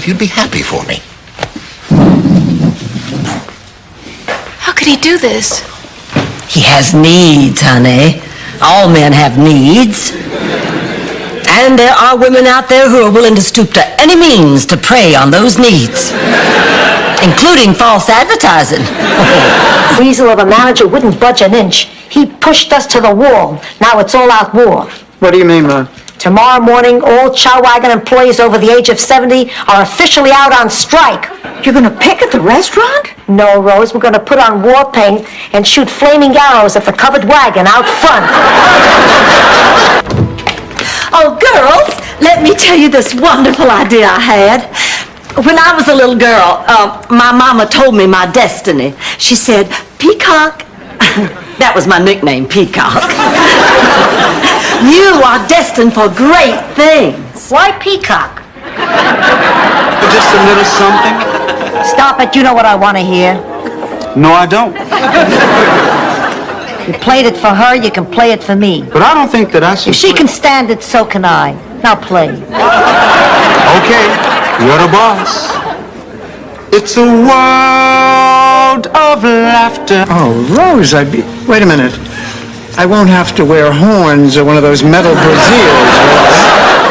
if you'd be happy for me. How could he do this? He has needs, honey. All men have needs. And there are women out there who are willing to stoop to any means to prey on those needs, including false advertising. Weasel of a manager wouldn't budge an inch. He pushed us to the wall. Now it's all out war. What do you mean, Ma? Tomorrow morning, all Chow Wagon employees over the age of 70 are officially out on strike. You're gonna pick at the restaurant? No, Rose, we're gonna put on war paint and shoot flaming arrows at the covered wagon out front. Oh, girls, let me tell you this wonderful idea I had. When I was a little girl, my mama told me my destiny. She said, Peacock, that was my nickname, Peacock. You are destined for great things. Why Peacock? Just a little something? Stop it, you know what I want to hear. No, I don't. You played it for her, you can play it for me. But I don't think that I should... If she can stand it, so can I. Now play. Okay, you're the boss. It's a world of laughter. Oh, Rose, Wait a minute. I won't have to wear horns or one of those metal brassieres.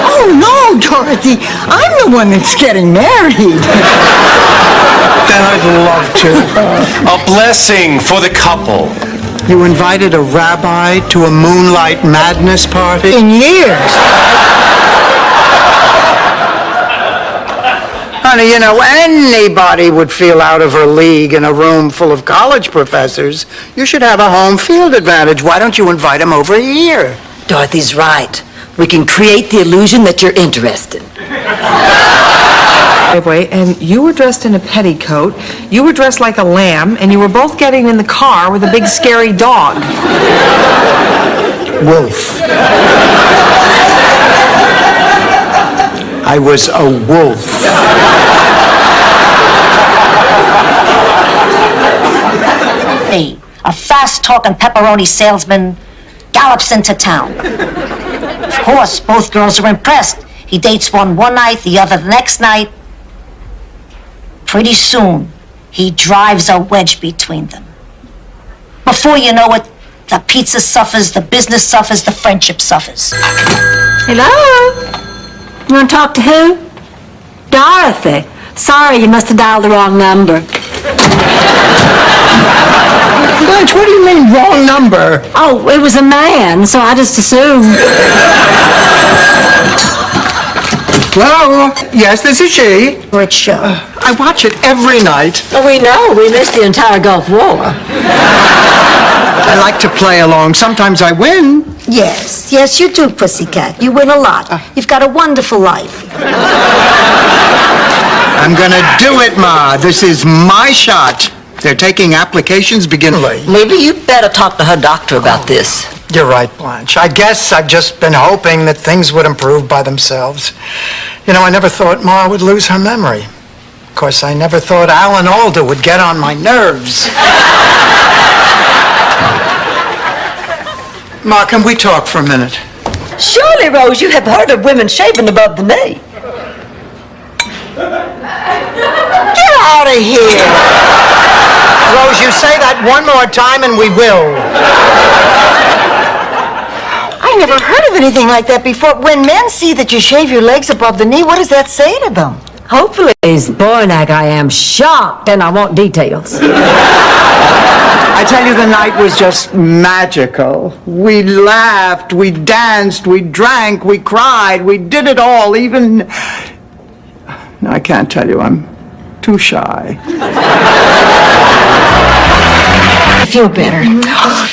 Oh, no, Dorothy. I'm the one that's getting married. Then I'd love to. A blessing for the couple. You invited a rabbi to a moonlight madness party? In years. Honey, you know, anybody would feel out of her league in a room full of college professors. You should have a home field advantage. Why don't you invite them over here? Dorothy's right. We can create the illusion that you're interested. And you were dressed in a petticoat, you were dressed like a lamb, and you were both getting in the car with a big scary dog. Wolf. I was a wolf. Hey, a fast-talking pepperoni salesman gallops into town. Of course, both girls are impressed. He dates one night, the other the next night. Pretty soon, he drives a wedge between them. Before you know it, the pizza suffers, the business suffers, the friendship suffers. Hello? You want to talk to who? Dorothy. Sorry, you must have dialed the wrong number. Blanche, what do you mean, wrong number? Oh, it was a man, so I just assumed. Hello? Yes, this is she. Great show. I watch it every night. Oh, we know. We missed the entire Gulf War. I like to play along. Sometimes I win. Yes, you do, Pussycat. You win a lot. You've got a wonderful life. I'm gonna do it, Ma. This is my shot. They're taking applications beginning. Maybe you better talk to her doctor about this. You're right, Blanche. I guess I've just been hoping that things would improve by themselves. You know, I never thought Ma would lose her memory. Of course, I never thought Alan Alda would get on my nerves. Ma, can we talk for a minute? Surely, Rose, you have heard of women shaving above the knee. Get out of here! Rose, you say that one more time and we will. I never heard of anything like that before. When men see that you shave your legs above the knee, what does that say to them? Hopefully, boy, like I am shocked, and I want details. I tell you, the night was just magical. We laughed, we danced, we drank, we cried, we did it all, even... No, I can't tell you, I'm too shy. I feel better.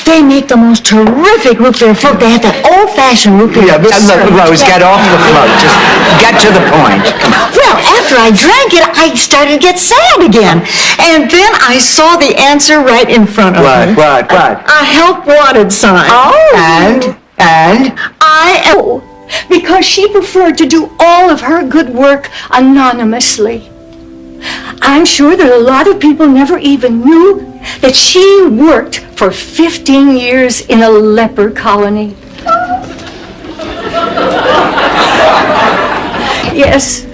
They make the most terrific root beer float. They have that old-fashioned root beer. Yeah, but look, Rose, get off the float. Just get to the point. Well, after I drank it, I started to get sad again. And then I saw the answer right in front of me. What? A help wanted sign. Oh. And? Because she preferred to do all of her good work anonymously. I'm sure that a lot of people never even knew that she worked for 15 years in a leper colony. Yes,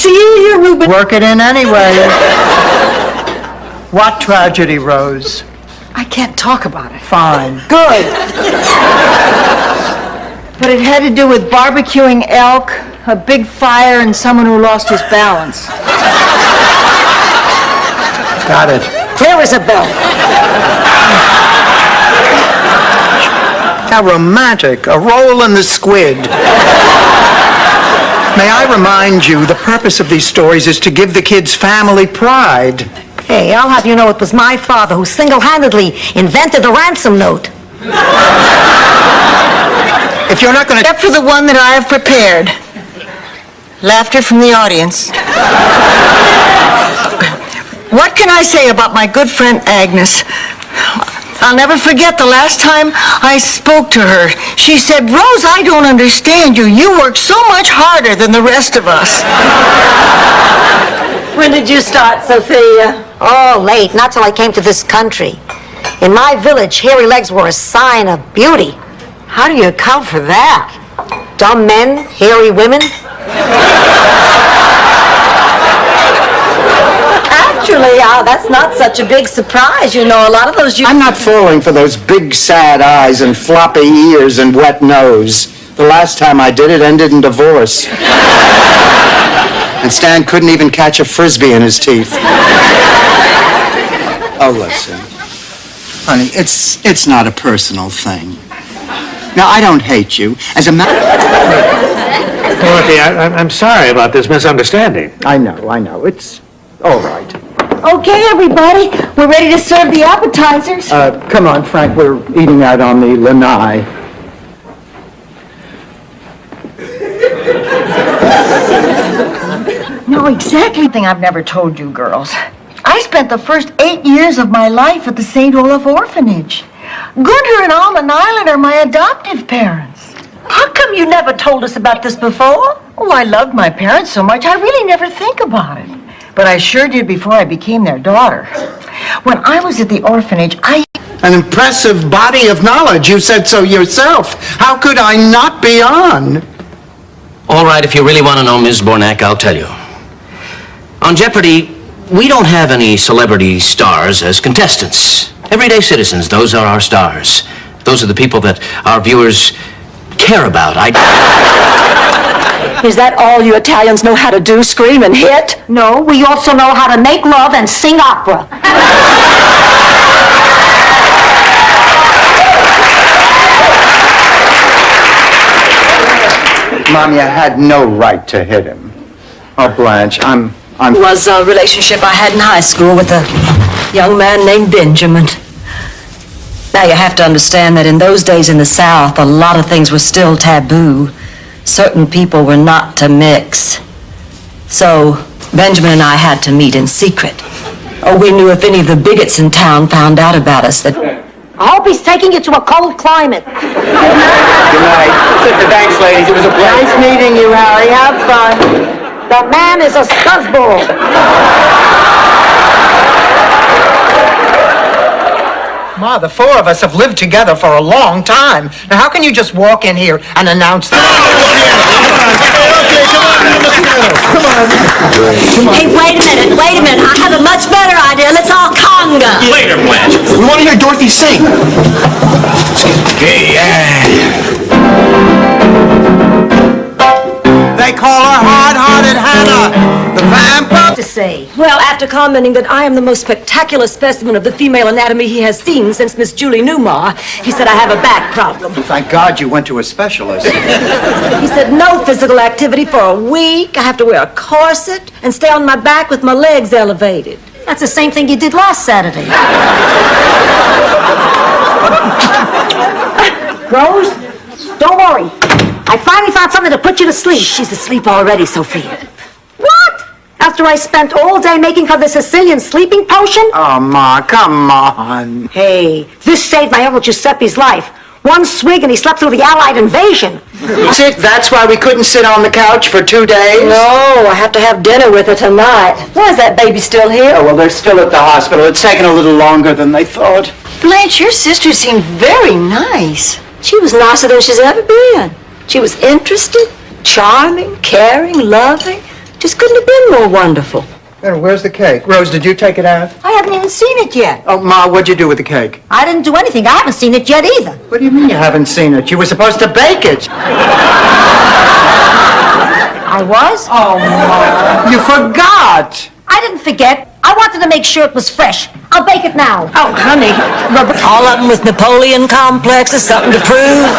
Celia Rubin. Work it in anyway. What tragedy, Rose? I can't talk about it. Fine. Good. But it had to do with barbecuing elk, a big fire, and someone who lost his balance. Got it. Clear as a bell. How romantic. A roll in the squid. May I remind you, the purpose of these stories is to give the kids family pride. Hey, I'll have you know it was my father who single-handedly invented the ransom note. If you're not going to... Except for the one that I have prepared. Laughter from the audience. What can I say about my good friend Agnes? I'll never forget the last time I spoke to her. She said, Rose, I don't understand you. You work so much harder than the rest of us. When did you start, Sophia? Oh, late. Not till I came to this country. In my village, hairy legs were a sign of beauty. How do you account for that? Dumb men, hairy women. Actually, that's not such a big surprise. You know, a lot of those... I'm not falling for those big sad eyes and floppy ears and wet nose. The last time I did it ended in divorce. And Stan couldn't even catch a Frisbee in his teeth. Oh, listen. Honey, it's not a personal thing. Now, I don't hate you. As a matter... Dorothy, I'm sorry about this misunderstanding. I know. It's all right. Okay, everybody. We're ready to serve the appetizers. Come on, Frank. We're eating out on the lanai. No, exactly thing I've never told you girls. I spent the first 8 years of my life at the St. Olaf Orphanage. Gunter and Alma Nyland are my adoptive parents. How come you never told us about this before? Oh, I loved my parents so much, I really never think about it. But I sure did before I became their daughter. When I was at the orphanage, An impressive body of knowledge. You said so yourself. How could I not be on? All right, if you really want to know, Ms. Bornak, I'll tell you. On Jeopardy, we don't have any celebrity stars as contestants. Everyday citizens, those are our stars. Those are the people that our viewers care about. Is that all you Italians know how to do, scream and hit? No, we also know how to make love and sing opera. Mommy, I had no right to hit him. Oh, Blanche, I'm... It was a relationship I had in high school with a young man named Benjamin. Now, you have to understand that in those days in the South, a lot of things were still taboo. Certain people were not to mix. So, Benjamin and I had to meet in secret. Oh, we knew if any of the bigots in town found out about us that... I hope he's taking you to a cold climate. Good night. Thanks, ladies. It was a pleasure. Nice meeting you, Harry. Have fun. The man is a scuzzball. Ma, the four of us have lived together for a long time. Now, how can you just walk in here and announce that? Hey, wait a minute. I have a much better idea. Let's all conga. Later, Blanche. We want to hear Dorothy sing. They call her hard-hearted Hannah, the vampire. To say. Well, after commenting that I am the most spectacular specimen of the female anatomy he has seen since Miss Julie Newmar, he said I have a back problem. Thank God you went to a specialist. He said no physical activity for a week. I have to wear a corset and stay on my back with my legs elevated. That's the same thing you did last Saturday. Rose, don't worry. I finally found something to put you to sleep. She's asleep already, Sophia. What? After I spent all day making her the Sicilian sleeping potion? Oh, Ma, come on. Hey, this saved my Uncle Giuseppe's life. One swig and he slept through the Allied invasion. Sick, that's why we couldn't sit on the couch for 2 days? No, I have to have dinner with her tonight. Why is that baby still here? Oh, well, they're still at the hospital. It's taken a little longer than they thought. Blanche, your sister seemed very nice. She was nicer than she's ever been. She was interested, charming, caring, loving. Just couldn't have been more wonderful. Where's the cake? Rose, did you take it out? I haven't even seen it yet. Oh, Ma, what'd you do with the cake? I didn't do anything. I haven't seen it yet either. What do you mean you haven't seen it? You were supposed to bake it. I was? Oh, Ma. You forgot. I didn't forget. I wanted to make sure it was fresh. I'll bake it now. Oh, honey. All of them with Napoleon complexes, something to prove.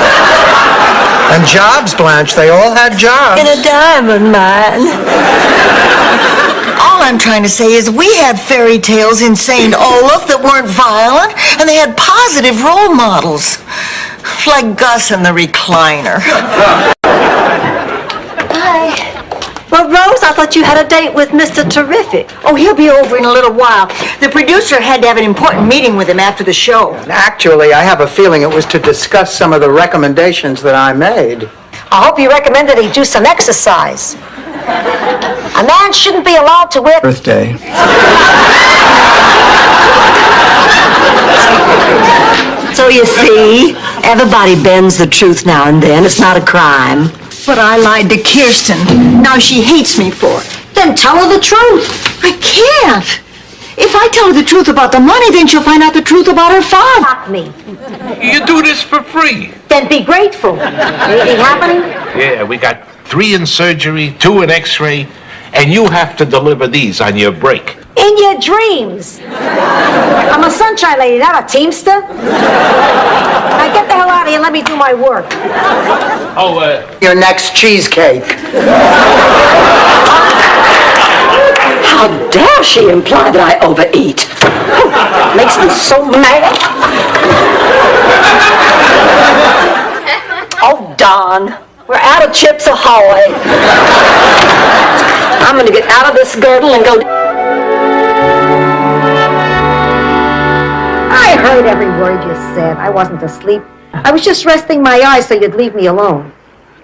And jobs, Blanche. They all had jobs. In a diamond mine. All I'm trying to say is we had fairy tales in St. Olaf that weren't violent, and they had positive role models. Like Gus in the recliner. Hi. Well, Rose, I thought you had a date with Mr. Terrific. Oh, he'll be over in a little while. The producer had to have an important meeting with him after the show. Actually, I have a feeling it was to discuss some of the recommendations that I made. I hope you recommended he do some exercise. A man shouldn't be allowed to wear... Birthday. So you see, everybody bends the truth now and then. It's not a crime. But I lied to Kirsten. Now she hates me for it. Then tell her the truth. I can't. If I tell her the truth about the money, then she'll find out the truth about her father. Not me. You do this for free. Then be grateful. Anything happening? Yeah, we got 3 in surgery, 2 in x-ray, and you have to deliver these on your break. In your dreams. I'm a sunshine lady, not a teamster. Now get the hell out of here and let me do my work. Oh, Your next cheesecake. How dare she imply that I overeat? Makes me so mad. Oh, Don, we're out of Chips Ahoy. I'm going to get out of this girdle and go... I heard every word you said. I wasn't asleep. I was just resting my eyes so you'd leave me alone.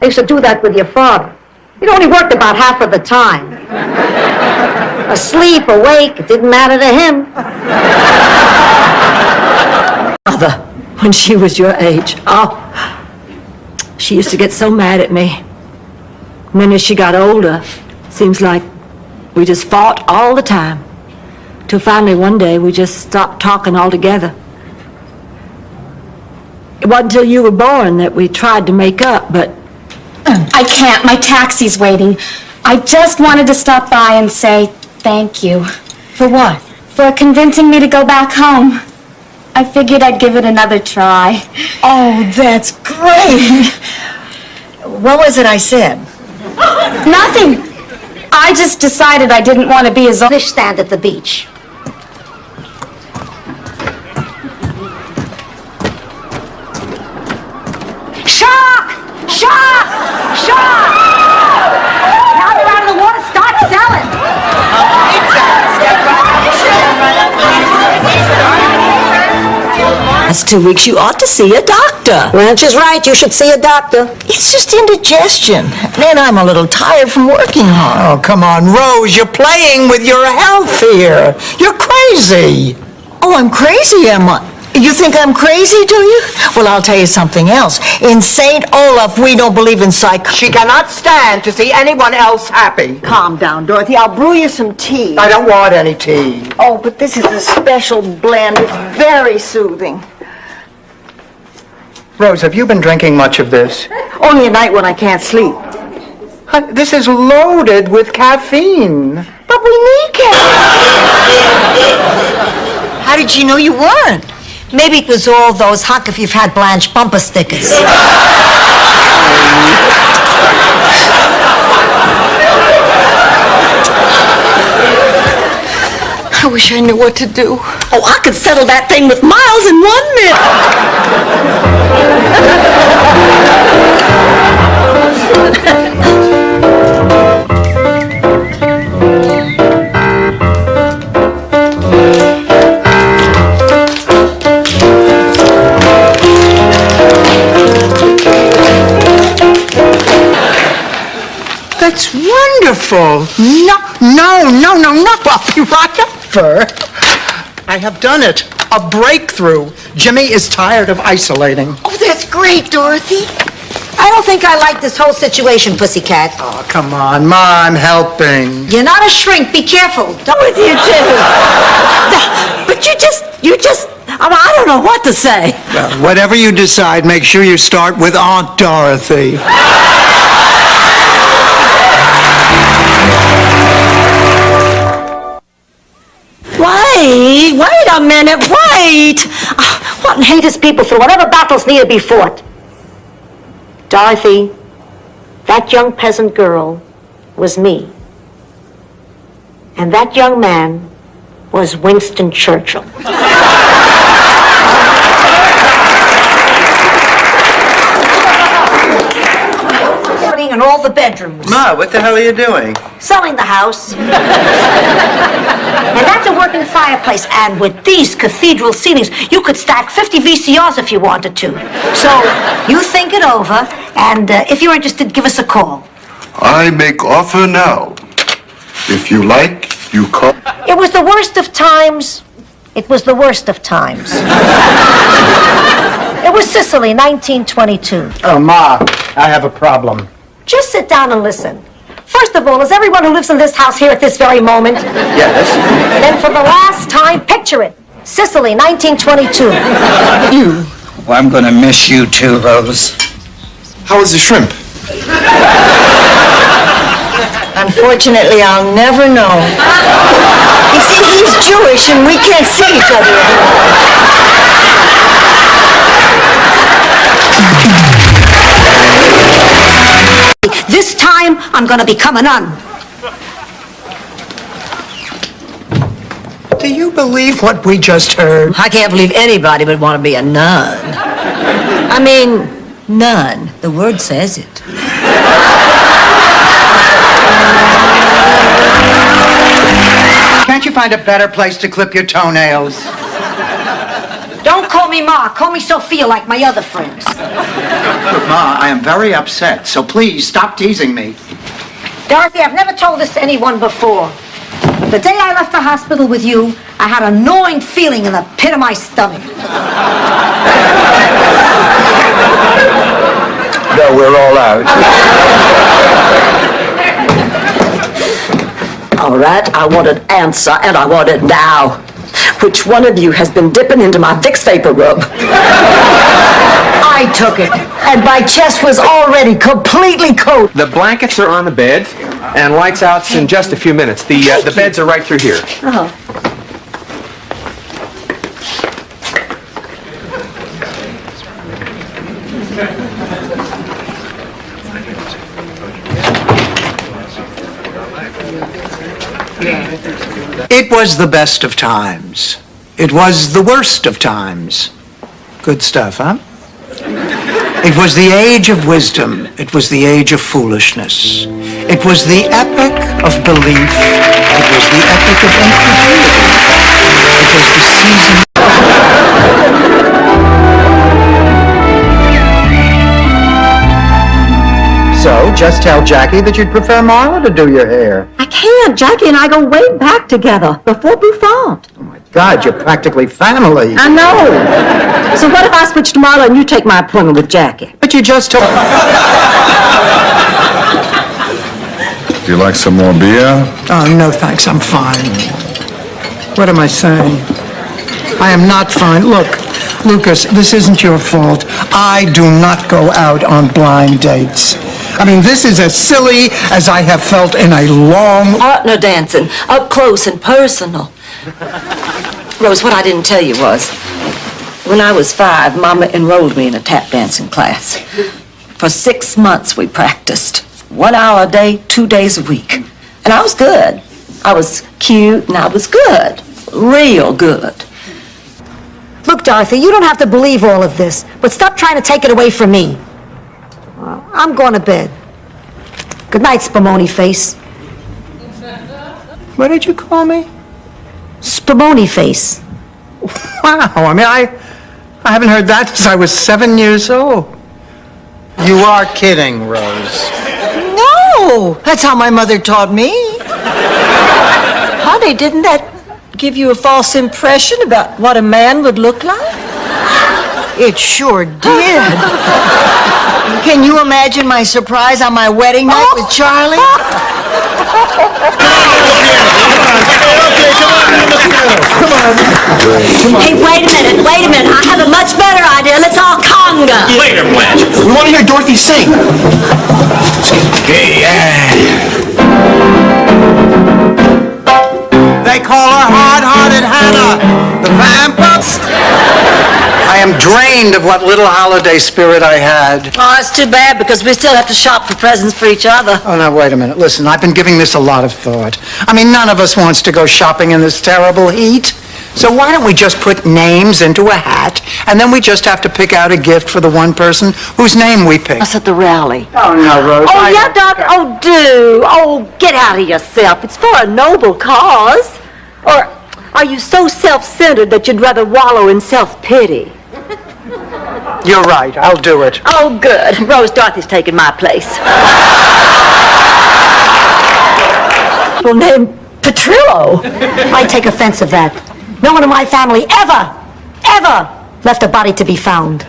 I used to do that with your father. It only worked about half of the time. Asleep, awake, it didn't matter to him. Mother, when she was your age, she used to get so mad at me. And then as she got older, seems like we just fought all the time. Till finally one day we just stopped talking altogether. It wasn't until you were born that we tried to make up, but... I can't. My taxi's waiting. I just wanted to stop by and say thank you. For what? For convincing me to go back home. I figured I'd give it another try. Oh, that's great. What was it I said? Nothing. I just decided I didn't want to be as... Fish stand at the beach. Shark! Shark! Shark! Now they're out of the water, start selling. That's 2 weeks. You ought to see a doctor. Blanche is right, you should see a doctor. It's just indigestion. And I'm a little tired from working hard. Oh, come on, Rose, you're playing with your health here. You're crazy. Oh, I'm crazy, am I? You think I'm crazy, do you? Well, I'll tell you something else. In St. Olaf, we don't believe in psych... She cannot stand to see anyone else happy. Calm down, Dorothy. I'll brew you some tea. I don't want any tea. Oh, but this is a special blend. It's very soothing. Rose, have you been drinking much of this? Only at night when I can't sleep. This is loaded with caffeine. But we need caffeine. How did you know you weren't? Maybe it was all those "Huck if you've had Blanche" bumper stickers. I wish I knew what to do. Oh, I could settle that thing with Miles in 1 That's wonderful. No, not Buffy, right up for. I have done it. A breakthrough. Jimmy is tired of isolating. Oh, that's great, Dorothy. I don't think I like this whole situation, Pussycat. Oh, come on, Ma, I'm helping. You're not a shrink. Be careful. Don't With you too. But you just, I don't know what to say. Well, whatever you decide, make sure you start with Aunt Dorothy. Wait a minute, wait! What haters people through whatever battles need to be fought. Dorothy, that young peasant girl was me. And that young man was Winston Churchill. In all the bedrooms. Ma, what the hell are you doing? Selling the house. And that's a working fireplace. And with these cathedral ceilings, you could stack 50 VCRs if you wanted to. So, you think it over, and if you're interested, give us a call. I make offer now. If you like, you call. It was the worst of times. It was the worst of times. It was Sicily, 1922. Oh, Ma, I have a problem. Just sit down and listen. First of all, is everyone who lives in this house here at this very moment? Yes. Then for the last time, picture it. Sicily, 1922. Well, I'm gonna miss you too, Rose. How was the shrimp? Unfortunately, I'll never know. You see, he's Jewish and we can't see each other This time, I'm gonna become a nun. Do you believe what we just heard? I can't believe anybody would want to be a nun. I mean, nun. The word says it. Can't you find a better place to clip your toenails? Don't call me Ma. Call me Sophia like my other friends. Look, Ma, I am very upset, so please stop teasing me. Dorothy, I've never told this to anyone before. The day I left the hospital with you, I had a gnawing feeling in the pit of my stomach. No, we're all out. All right, I want an answer, and I want it now. Which one of you has been dipping into my Vicks Vapor Rub? I took it, and my chest was already completely coated. The blankets are on the bed, and lights out's in just a few minutes. The beds are right through here. Oh. It was the best of times. It was the worst of times. Good stuff, huh? It was the age of wisdom. It was the age of foolishness. It was the epoch of belief. It was the epoch of incredulity. It was the season... So, just tell Jackie that you'd prefer Marla to do your hair. I can't. Jackie and I go way back together, before Bouffant. Oh, my God, you're practically family. I know. So what if I switch to Marla and you take my appointment with Jackie? But you just told... Do you like some more beer? Oh, no, thanks. I'm fine. What am I saying? I am not fine. Look, Lucas, this isn't your fault. I do not go out on blind dates. I mean, this is as silly as I have felt in a long... Partner dancing, up close and personal. Rose, what I didn't tell you was, when I was 5, Mama enrolled me in a tap dancing class. For 6 months we practiced. 1 hour a day, 2 days a week. And I was good. I was cute and I was good. Real good. Look, Dorothy, you don't have to believe all of this, but stop trying to take it away from me. I'm going to bed. Good night, Spumoni face. What did you call me? Spumoni face. Wow, I mean, I haven't heard that since I was 7 years old. You are kidding, Rose. No, that's how my mother taught me. Honey, didn't that give you a false impression about what a man would look like? It sure did. Can you imagine my surprise on my wedding night with Charlie? Hey, wait a minute. I have a much better idea. Let's all conga. Later, Blanche. We want to hear Dorothy sing. Okay, They call her hard-hearted Hannah, the vampire. I am drained of what little holiday spirit I had. Oh, it's too bad because we still have to shop for presents for each other. Oh, now, wait a minute. Listen, I've been giving this a lot of thought. I mean, none of us wants to go shopping in this terrible heat. So why don't we just put names into a hat, and then we just have to pick out a gift for the one person whose name we pick. Us at the rally. Oh, no, Rose. Oh, yeah, Doc. Oh, do. Oh, get out of yourself. It's for a noble cause. Or are you so self-centered that you'd rather wallow in self-pity? You're right. I'll do it. Oh, good. Rose, Dorothy's taking my place. Well, name Petrillo. I take offense of that. No one in my family ever left a body to be found.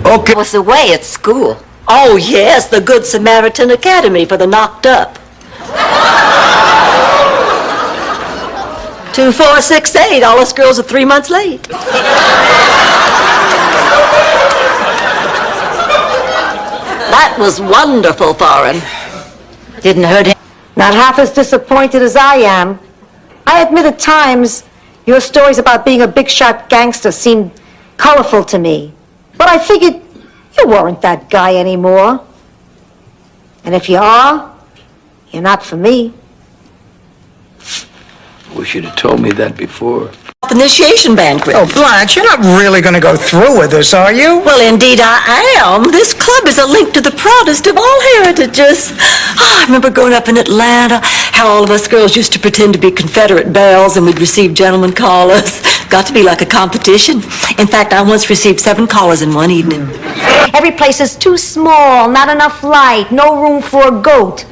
Okay. Was away at school. Oh, yes, the Good Samaritan Academy for the knocked up. 2468, all us girls are 3 months late. That was wonderful, Thorin. Didn't hurt him. Not half as disappointed as I am. I admit at times your stories about being a big shot gangster seemed colorful to me. But I figured you weren't that guy anymore. And if you are, you're not for me. Wish you'd have told me that before. Initiation banquet. Oh, Blanche, you're not really going to go through with this, are you? Well, indeed I am. This club is a link to the proudest of all heritages. Oh, I remember growing up in Atlanta, how all of us girls used to pretend to be Confederate belles and we'd receive gentlemen callers. Got to be like a competition. In fact, I once received 7 callers in one evening. Every place is too small, not enough light, no room for a goat.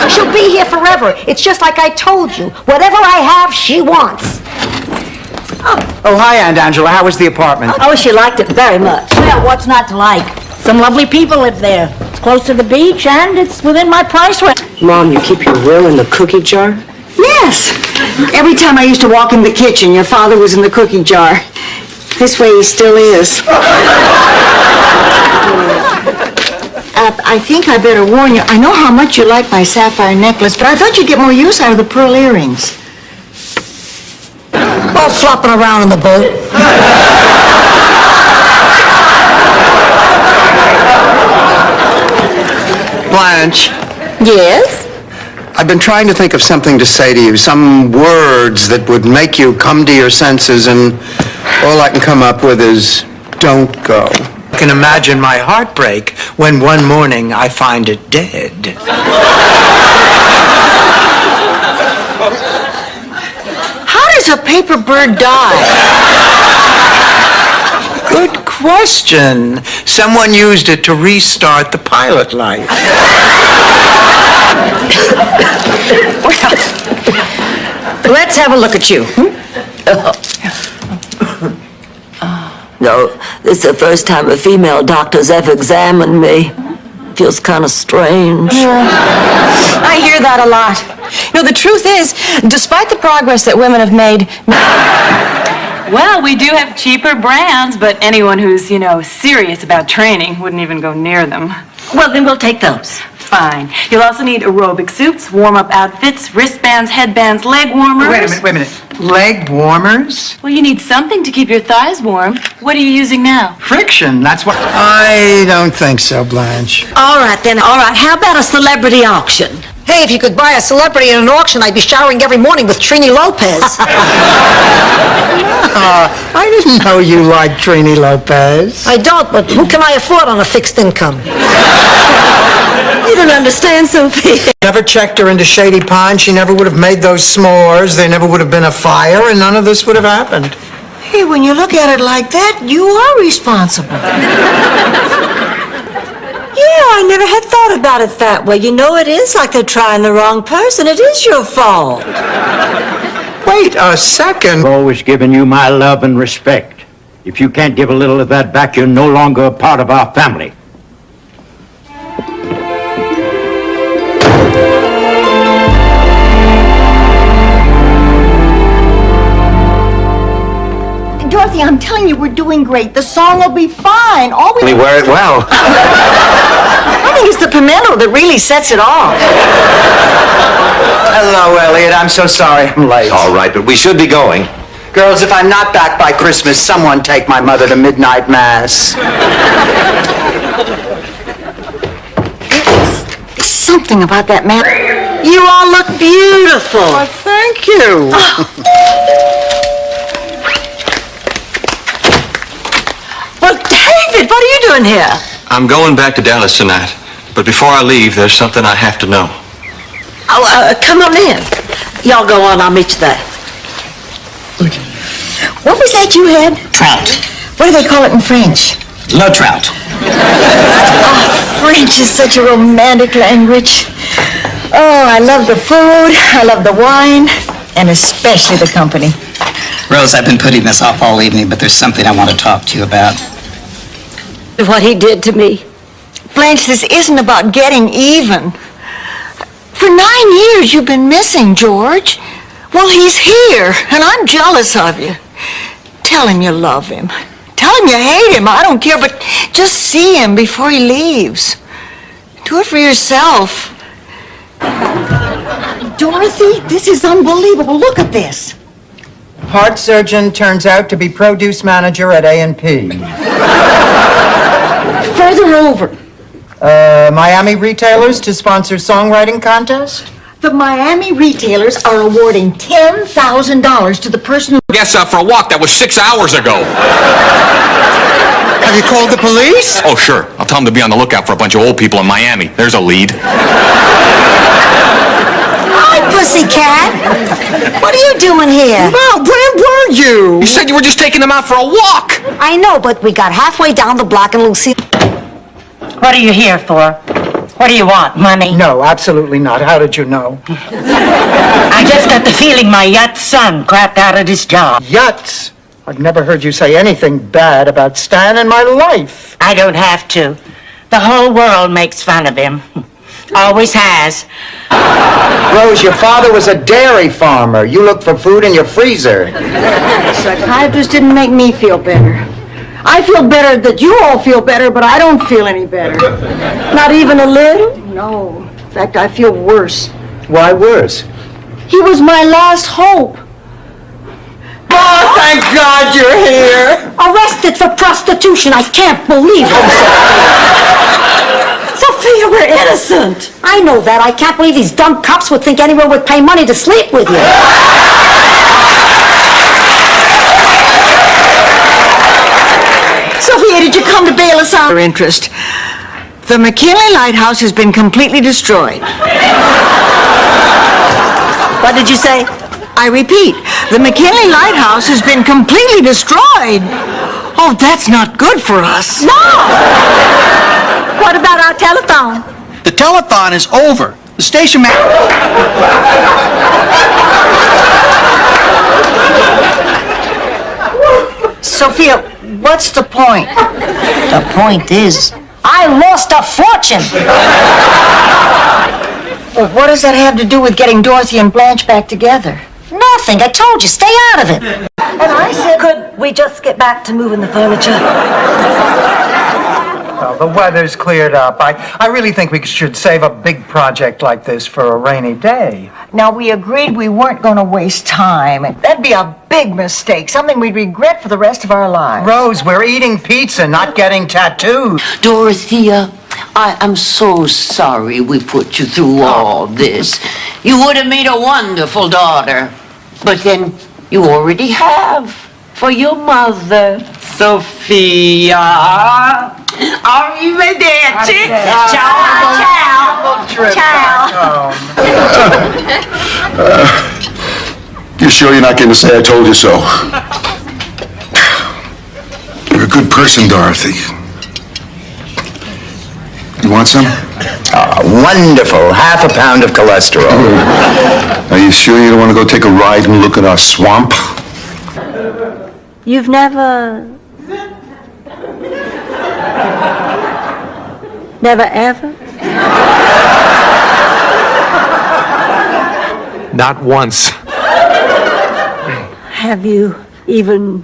She'll be here forever. It's just like I told you. Whatever I have, she wants. Oh, hi, Aunt Angela. How was the apartment? Oh, she liked it very much. Well, what's not to like? Some lovely people live there. It's close to the beach and it's within my price range. Mom, you keep your will in the cookie jar? Yes. Every time I used to walk in the kitchen, your father was in the cookie jar. This way he still is. I think I better warn you. I know how much you like my sapphire necklace, but I thought you'd get more use out of the pearl earrings. All flopping around in the boat. Blanche, Yes? I've been trying to think of something to say to you, some words that would make you come to your senses, and all I can come up with is, don't go. I can imagine my heartbreak when one morning I find it dead. How does a paper bird die? Good question. Someone used it to restart the pilot light. Let's have a look at you. No, this is the first time a female doctor's ever examined me. Feels kind of strange. I hear that a lot. No, the truth is, despite the progress that women have made... Well, we do have cheaper brands, but anyone who's, serious about training wouldn't even go near them. Well, then we'll take those. Fine. You'll also need aerobic suits, warm-up outfits, wristbands, headbands, leg warmers. Wait a minute. Leg warmers? Well, you need something to keep your thighs warm. What are you using now? Friction, that's what... I don't think so, Blanche. All right, then. All right, how about a celebrity auction? Hey, if you could buy a celebrity in an auction, I'd be showering every morning with Trini Lopez. I didn't know you liked Trini Lopez. I don't, but who can I afford on a fixed income? You don't understand, Sophie. Never checked her into Shady Pine. She never would have made those s'mores. There never would have been a fire, and none of this would have happened. Hey, when you look at it like that, you are responsible. Yeah, I never had thought about it that way. You know, it is like they're trying the wrong person. It is your fault. Wait a second. I've always given you my love and respect. If you can't give a little of that back, you're no longer a part of our family. Dorothy, I'm telling you, we're doing great. The song will be fine. All we Wear it well. I think it's the pimento that really sets it off. Hello, Elliot. I'm so sorry I'm late. All right, but we should be going. Girls, if I'm not back by Christmas, someone take my mother to midnight mass. Something about that man. You all look beautiful. Well, thank you. Well, David, what are you doing here? I'm going back to Dallas tonight, but before I leave, there's something I have to know. Oh, come on in. Y'all go on, I'll meet you there. What was that you had? Trout. What do they call it in French? Le trout. French is such a romantic language. Oh, I love the food, I love the wine, and especially the company. Rose, I've been putting this off all evening, but there's something I want to talk to you about. What he did to me. Blanche, this isn't about getting even. For 9 years you've been missing George. Well, he's here, and I'm jealous of you. Tell him you love him. Tell him you hate him. I don't care, but just see him before he leaves. Do it for yourself. Dorothy, this is unbelievable. Look at this. Heart surgeon turns out to be produce manager at A&P. Further over. Miami retailers to sponsor songwriting contest? The Miami retailers are awarding $10,000 to the person who... Guess out for a walk. That was 6 hours ago. Have you called the police? Oh, sure. I'll tell them to be on the lookout for a bunch of old people in Miami. There's a lead. Hi, pussycat. What are you doing here? Well, where were you? You said you were just taking them out for a walk. I know, but we got halfway down the block and Lucy... What are you here for? What do you want, money? No, absolutely not. How did you know? I just got the feeling my yacht son crapped out at his job. Yachts? I've never heard you say anything bad about Stan in my life. I don't have to. The whole world makes fun of him. Always has. Rose, your father was a dairy farmer. You look for food in your freezer. Psychiatrist didn't make me feel better. I feel better that you all feel better, but I don't feel any better. Not even a little? No. In fact, I feel worse. Why worse? He was my last hope. Oh, thank God you're here. Arrested for prostitution. I can't believe it. Sophia, we're innocent. I know that. I can't believe these dumb cops would think anyone would pay money to sleep with you. Sophia, did you come to bail us out? Interest. The McKinley Lighthouse has been completely destroyed. What did you say? I repeat, the McKinley Lighthouse has been completely destroyed. Oh, that's not good for us. No! What about our telephone? The telethon is over. The station Sophia, what's the point? The point is, I lost a fortune. Well, what does that have to do with getting Dorothy and Blanche back together? Nothing. I told you, stay out of it. And I said... Could we just get back to moving the furniture? Well, the weather's cleared up. I really think we should save a big project like this for a rainy day. Now, we agreed we weren't going to waste time. That'd be a big mistake, something we'd regret for the rest of our lives. Rose, we're eating pizza, not getting tattooed. Dorothea, I am so sorry we put you through all this. You would have made a wonderful daughter. But then you already have for your mother, Sophia. Arrivederci. Ciao, ciao. Ciao. You sure you're not going to say I told you so? You're a good person, Dorothy. You want some? Wonderful. Half a pound of cholesterol. Are you sure you don't want to go take a ride and look at our swamp? You've never ever? Not once. Have you even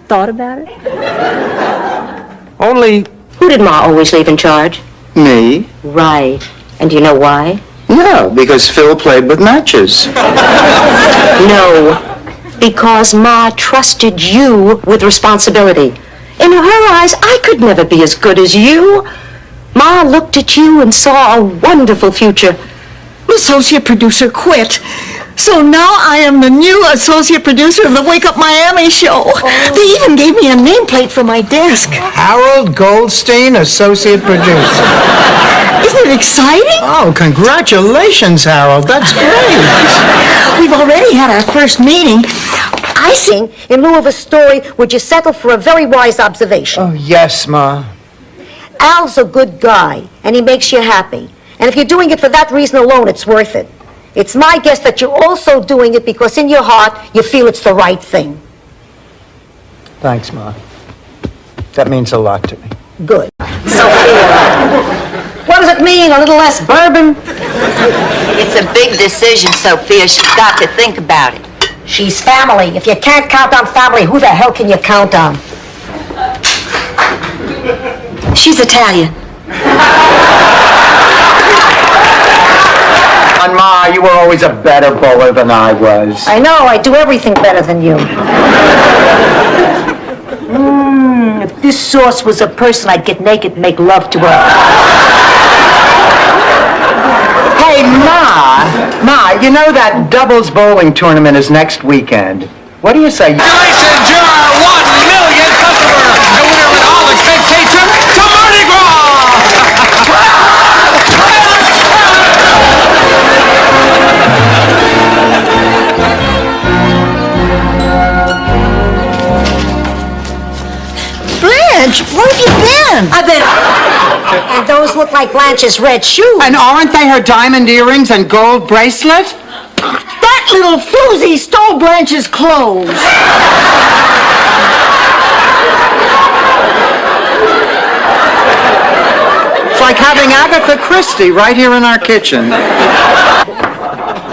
thought about it? Only Who did Ma always leave in charge? Me? Right. And do you know why? No, because Phil played with matches. No. Because Ma trusted you with responsibility. In her eyes, I could never be as good as you. Ma looked at you and saw a wonderful future. The associate producer quit. So now I am the new associate producer of the Wake Up Miami show. They even gave me a nameplate for my desk. Harold Goldstein, associate producer. Isn't it exciting? Oh, congratulations, Harold. That's great. We've already had our first meeting. I sing in lieu of a story, would you settle for a very wise observation? Oh, yes, Ma. Al's a good guy, and he makes you happy. And if you're doing it for that reason alone, it's worth it. It's my guess that you're also doing it because in your heart, you feel it's the right thing. Thanks, Ma. That means a lot to me. Good. Sophia, what does it mean, a little less bourbon? It's a big decision, Sophia. She's got to think about it. She's family. If you can't count on family, who the hell can you count on? She's Italian. And Ma, you were always a better bowler than I was. I know, I do everything better than you. If this sauce was a person, I'd get naked and make love to her. Hey, Ma, you know that doubles bowling tournament is next weekend. What do you say? Congratulations, you're our 1 millionth customer, and we're with all expectation to Mardi Gras! Blanche, where have you been? I've been... And those look like Blanche's red shoes. And aren't they her diamond earrings and gold bracelet? That little floozy stole Blanche's clothes. It's like having Agatha Christie right here in our kitchen.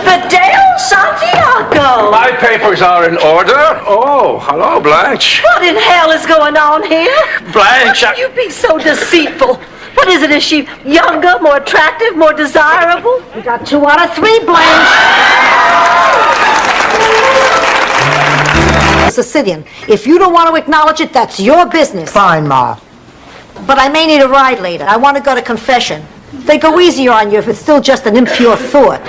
Fidel Santiago! My papers are in order. Oh, hello, Blanche. What in hell is going on here? Blanche, How can you be so deceitful? What is it? Is she younger, more attractive, more desirable? You got 2 out of 3, Blanche. Sicilian, if you don't want to acknowledge it, that's your business. Fine, Ma. But I may need a ride later. I want to go to confession. They go easier on you if it's still just an impure thought.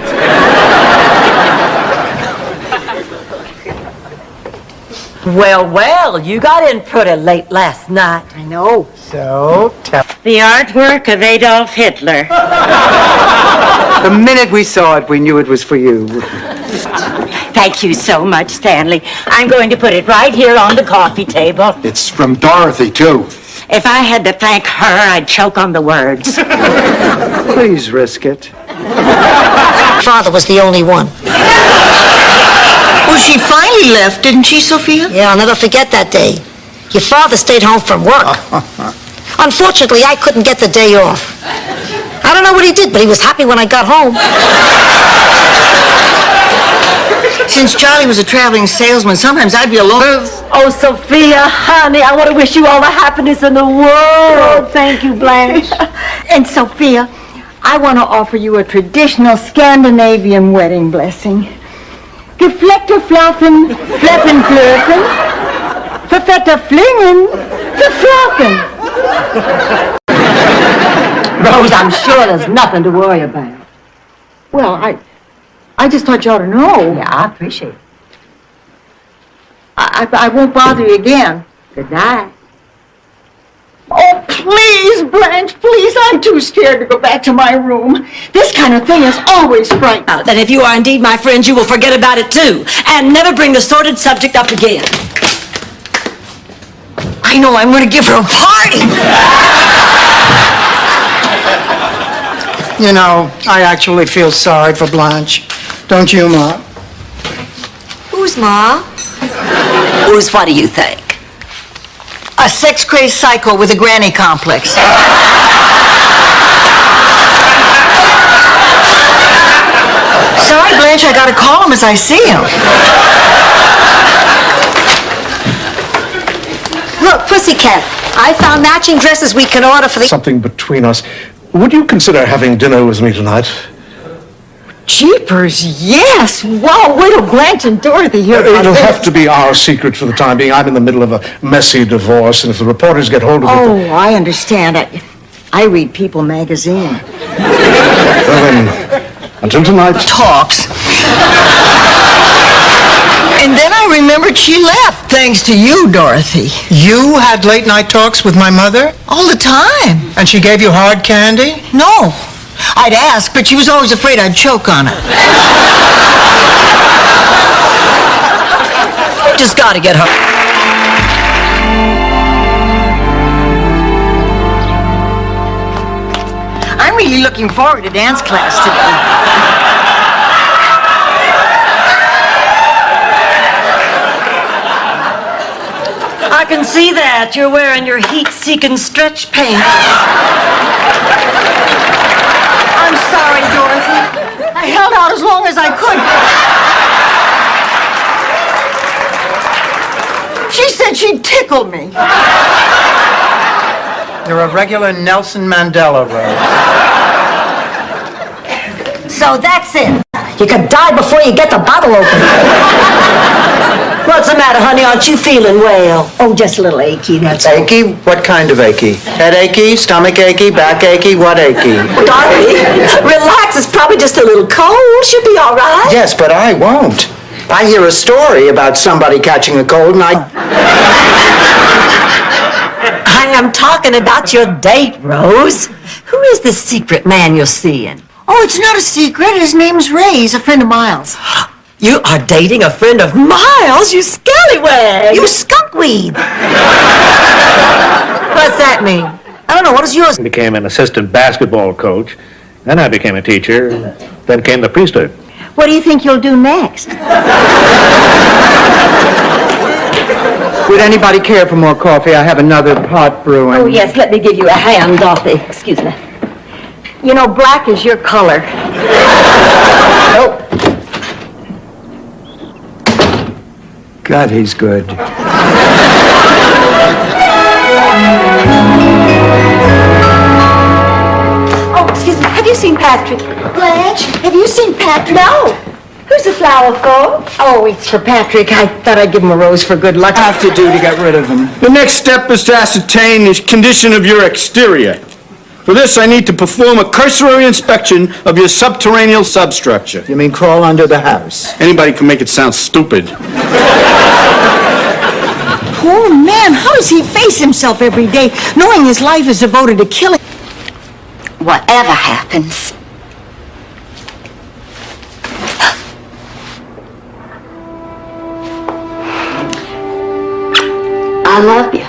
Well, you got in pretty late last night. I know. So, tell... The artwork of Adolf Hitler. The minute we saw it, we knew it was for you. Thank you so much, Stanley. I'm going to put it right here on the coffee table. It's from Dorothy, too. If I had to thank her, I'd choke on the words. Please risk it. Father was the only one. Well, she finally left, didn't she, Sophia? Yeah, I'll never forget that day. Your father stayed home from work. Unfortunately, I couldn't get the day off. I don't know what he did, but he was happy when I got home. Since Charlie was a traveling salesman, sometimes I'd be alone. Oh, Sophia, honey, I want to wish you all the happiness in the world. Thank you, Blanche. And Sophia, I want to offer you a traditional Scandinavian wedding blessing. Gefleckte Flaffen, Flappen Flöfen, Verfetter Flingen, Verflaffen. Rose, I'm sure there's nothing to worry about. Well, I just thought you ought to know. Yeah, I appreciate it. I won't bother you again. Good night. Oh, please, Blanche, please. I'm too scared to go back to my room. This kind of thing is always frightening. That if you are indeed my friend, you will forget about it too, and never bring the sordid subject up again. I know, I'm going to give her a party. You know, I actually feel sorry for Blanche. Don't you, Ma? Who's Ma? Who's, what do you think? A sex-crazed psycho with a granny complex. Sorry, Blanche, I gotta call him as I see him. Look, Pussycat, I found matching dresses we can order for the... Something between us. Would you consider having dinner with me tonight? Jeepers, yes! Wow, wait till Blanche and Dorothy hear about It'll this. have to be our secret for the time being. I'm in the middle of a messy divorce, and if the reporters get hold of it... Oh, I understand. I read People magazine. Well then, until tonight... Talks. And then I remembered she left, thanks to you, Dorothy. You had late night talks with my mother? All the time. And she gave you hard candy? No. I'd ask, but she was always afraid I'd choke on it. Just gotta get her. I'm really looking forward to dance class today. I can see that. You're wearing your heat-seeking stretch pants. I'm sorry, Dorothy. I held out as long as I could. She said she'd tickle me. You're a regular Nelson Mandela, Rose. So that's it. You could die before you get the bottle open. What's the matter, honey? Aren't you feeling well? Oh, just a little achy, that's all. Achy? What kind of achy? Head achy? Stomach achy? Back achy? What achy? Dorothy, relax. It's probably just a little cold. She'll be all right. Yes, but I won't. I hear a story about somebody catching a cold and I am talking about your date, Rose. Who is the secret man you're seeing? Oh, it's not a secret. His name's Ray. He's a friend of Miles. You are dating a friend of Miles, you scallywag. You skunkweed. What's that mean? I don't know. What is yours? I became an assistant basketball coach. Then I became a teacher. Then came the priesthood. What do you think you'll do next? Would anybody care for more coffee? I have another pot brewing. Oh, yes, let me give you a hand, Dorothy. Excuse me. You know, black is your color. Nope. God, he's good. Oh, excuse me. Have you seen Patrick? Blanche, have you seen Patrick? No. Who's the flower for? Oh, it's for Patrick. I thought I'd give him a rose for good luck. Have to do to get rid of him. The next step is to ascertain the condition of your exterior. For this, I need to perform a cursory inspection of your subterranean substructure. You mean crawl under the house? Anybody can make it sound stupid. Poor man, how does he face himself every day, knowing his life is devoted to killing? Whatever happens. I love you.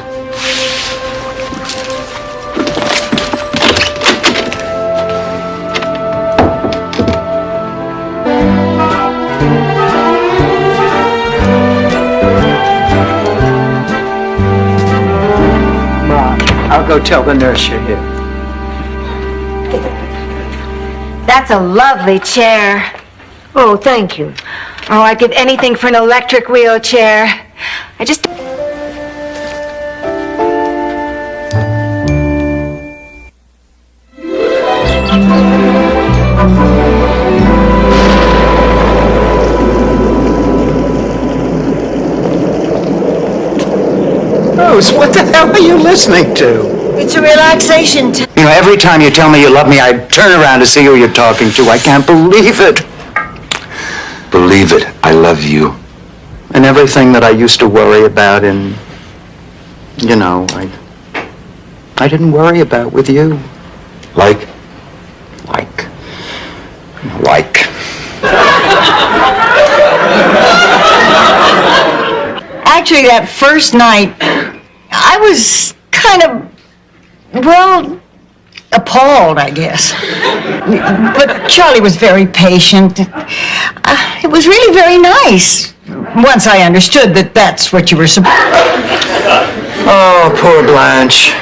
I'll go tell the nurse you're here. That's a lovely chair. Oh, thank you. Oh, I'd give anything for an electric wheelchair. I just... Rose, what the hell are you listening to? It's a relaxation time. You know, every time you tell me you love me, I turn around to see who you're talking to. I can't believe it. Believe it, I love you. And everything that I used to worry about and, you know, I didn't worry about with you. Like? Actually, that first night, I was kind of, well, appalled, I guess. But Charlie was very patient. It was really very nice. Once I understood that that's what you were supposed. Oh, poor Blanche.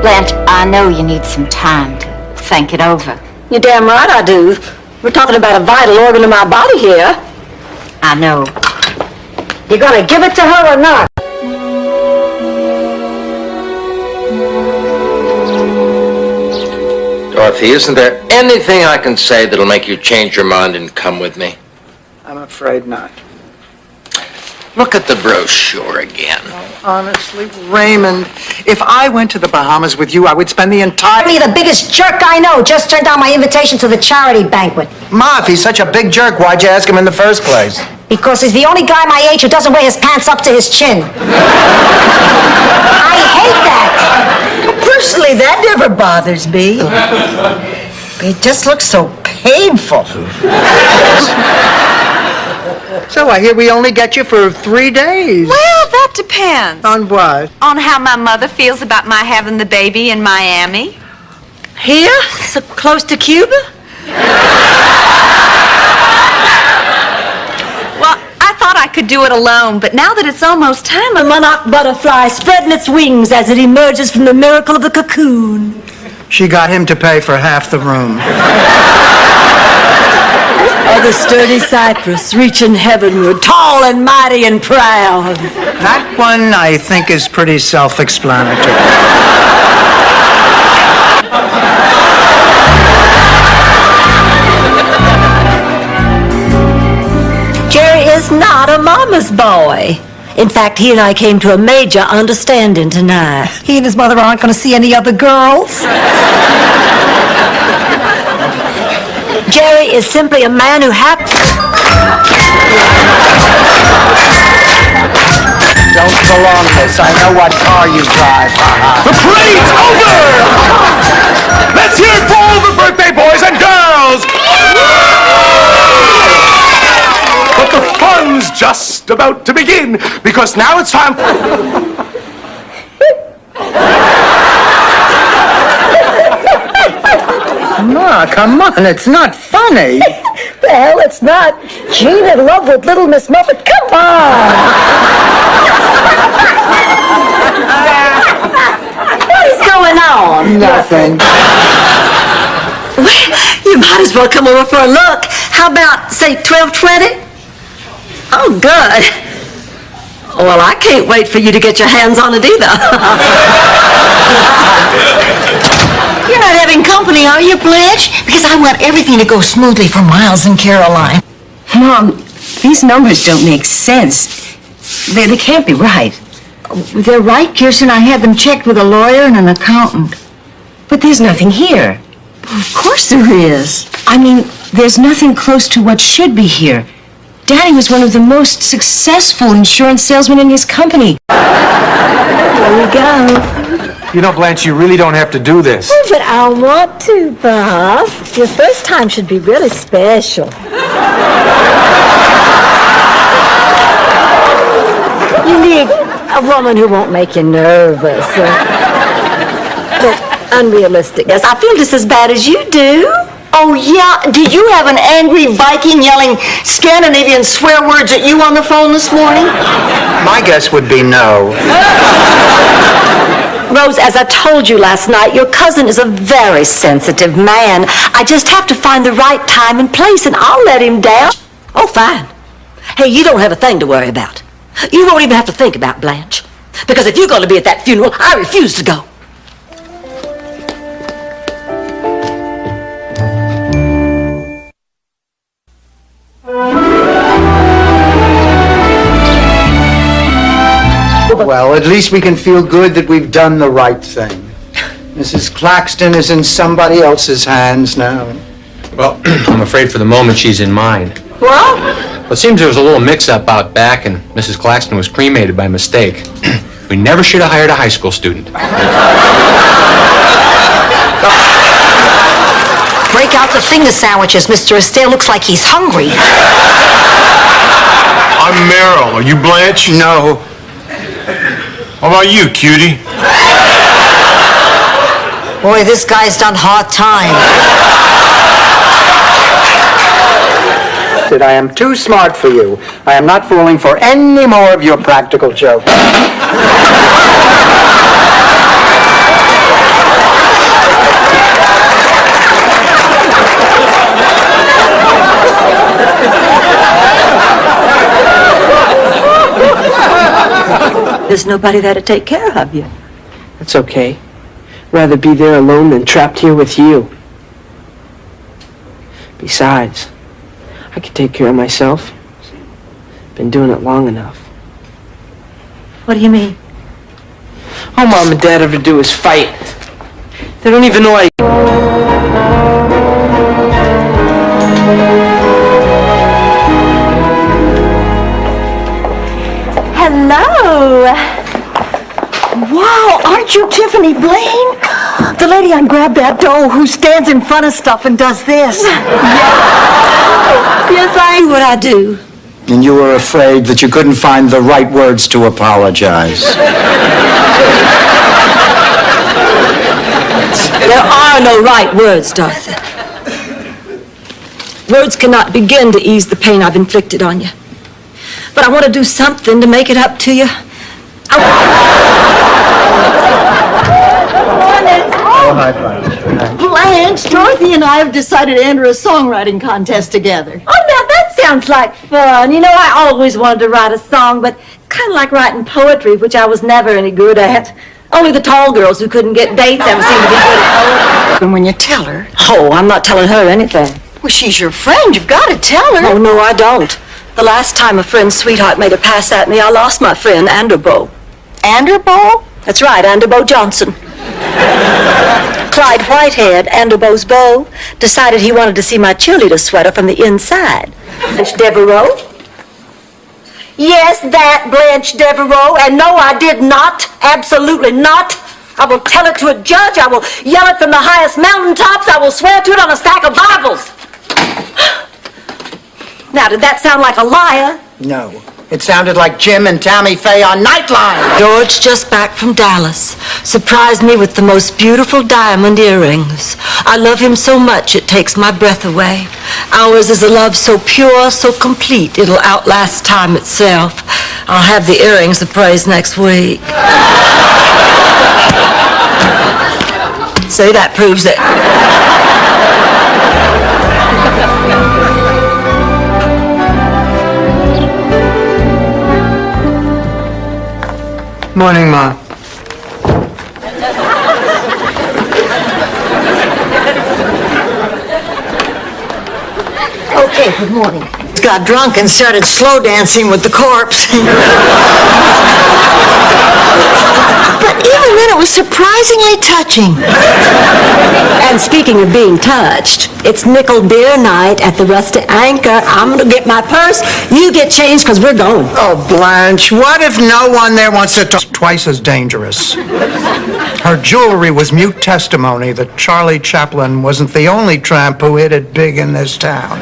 Blanche, I know you need some time to think it over. You're damn right I do. We're talking about a vital organ in my body here. I know. You gonna give it to her or not? Dorothy, isn't there anything I can say that'll make you change your mind and come with me? I'm afraid not. Look at the brochure again. Honestly, Raymond, if I went to the Bahamas with you, I would spend the entire... You're the biggest jerk I know. Just turned down my invitation to the charity banquet. Ma, if he's such a big jerk, why'd you ask him in the first place? Because he's the only guy my age who doesn't wear his pants up to his chin. I hate that. Personally, that never bothers me. It just looks so painful. So I hear we only get you for 3 days. Well, that depends. On what? On how my mother feels about my having the baby in Miami. Here? So close to Cuba? Well, I thought I could do it alone, but now that it's almost time... A monarch butterfly spreading its wings as it emerges from the miracle of the cocoon. She got him to pay for half the room. Or the sturdy cypress reaching heavenward, tall and mighty and proud. That one, I think, is pretty self-explanatory. Jerry is not a mama's boy. In fact, he and I came to a major understanding tonight. He and his mother aren't going to see any other girls. Jerry is simply a man who happens... Don't prolong this. I know what car you drive. The parade's over! Let's hear it for all the birthday boys and girls! But the fun's just about to begin, because now it's time for... Ma, come on, it's not funny. The hell, it's not. Jean in love with Little Miss Muffet. Come on! What is going on? Nothing. Well, you might as well come over for a look. How about, say, 12:20? Oh, good. Well, I can't wait for you to get your hands on it either. You're not having company, are you, Blanche? Because I want everything to go smoothly for Miles and Caroline. Mom, these numbers don't make sense. They can't be right. They're right, Kirsten. I had them checked with a lawyer and an accountant. But there's nothing here. Of course there is. I mean, there's nothing close to what should be here. Daddy was one of the most successful insurance salesmen in his company. There we go. You know, Blanche, you really don't have to do this. Oh, but I want to, Bob. Your first time should be really special. You need a woman who won't make you nervous. But unrealistic. Yes, I feel just as bad as you do. Oh, yeah? Did you have an angry Viking yelling Scandinavian swear words at you on the phone this morning? My guess would be no. Rose, as I told you last night, your cousin is a very sensitive man. I just have to find the right time and place, and I'll let him down. Oh, fine. Hey, you don't have a thing to worry about. You won't even have to think about Blanche. Because if you're going to be at that funeral, I refuse to go. Well, at least we can feel good that we've done the right thing. Mrs. Claxton is in somebody else's hands now. Well, I'm afraid for the moment she's in mine. Well? Well, it seems there was a little mix-up out back, and Mrs. Claxton was cremated by mistake. We never should have hired a high school student. Break out the finger sandwiches. Mr. Astaire looks like he's hungry. I'm Merrill. Are you Blanche? No. How about you, cutie? Boy, this guy's done hard time. I am too smart for you. I am not falling for any more of your practical jokes. There's nobody there to take care of you. That's okay. Rather be there alone than trapped here with you. Besides, I can take care of myself. Been doing it long enough. What do you mean? All Mom and Dad ever do is fight. They don't even know I... Hello. Wow, aren't you Tiffany Blaine? The lady on Grab That Dough who stands in front of stuff and does this. Yes, I do what I do. And you were afraid that you couldn't find the right words to apologize. There are no right words, Dorothy. Words cannot begin to ease the pain I've inflicted on you. But I want to do something to make it up to you. Blanche, Dorothy and I have decided to enter a songwriting contest together. Oh, now that sounds like fun. You know, I always wanted to write a song, but it's kind of like writing poetry, which I was never any good at. Only the tall girls who couldn't get dates ever seemed to be good at poetry. And when you tell her... Oh, I'm not telling her anything. Well, she's your friend. You've got to tell her. Oh, no, I don't. The last time a friend's sweetheart made a pass at me, I lost my friend, Anderbo. Anderbo? That's right, Anderbo Johnson. Clyde Whitehead, Anderbo's beau, decided he wanted to see my cheerleader sweater from the inside. Blanche Devereaux? Yes, that Blanche Devereaux. And no, I did not. Absolutely not. I will tell it to a judge. I will yell it from the highest mountaintops. I will swear to it on a stack of Bibles. Now, did that sound like a liar? No. It sounded like Jim and Tammy Faye on Nightline. George, just back from Dallas, surprised me with the most beautiful diamond earrings. I love him so much it takes my breath away. Ours is a love so pure, so complete, it'll outlast time itself. I'll have the earrings appraised next week. See, that proves it. Morning, Ma. Okay, good morning. Got drunk and started slow dancing with the corpse. But even then, it was surprisingly touching. And speaking of being touched, it's nickel beer night at the Rusty Anchor. I'm going to get my purse. You get changed because we're going. Oh, Blanche, what if no one there wants to talk? Twice as dangerous. Her jewelry was mute testimony that Charlie Chaplin wasn't the only tramp who hit it big in this town.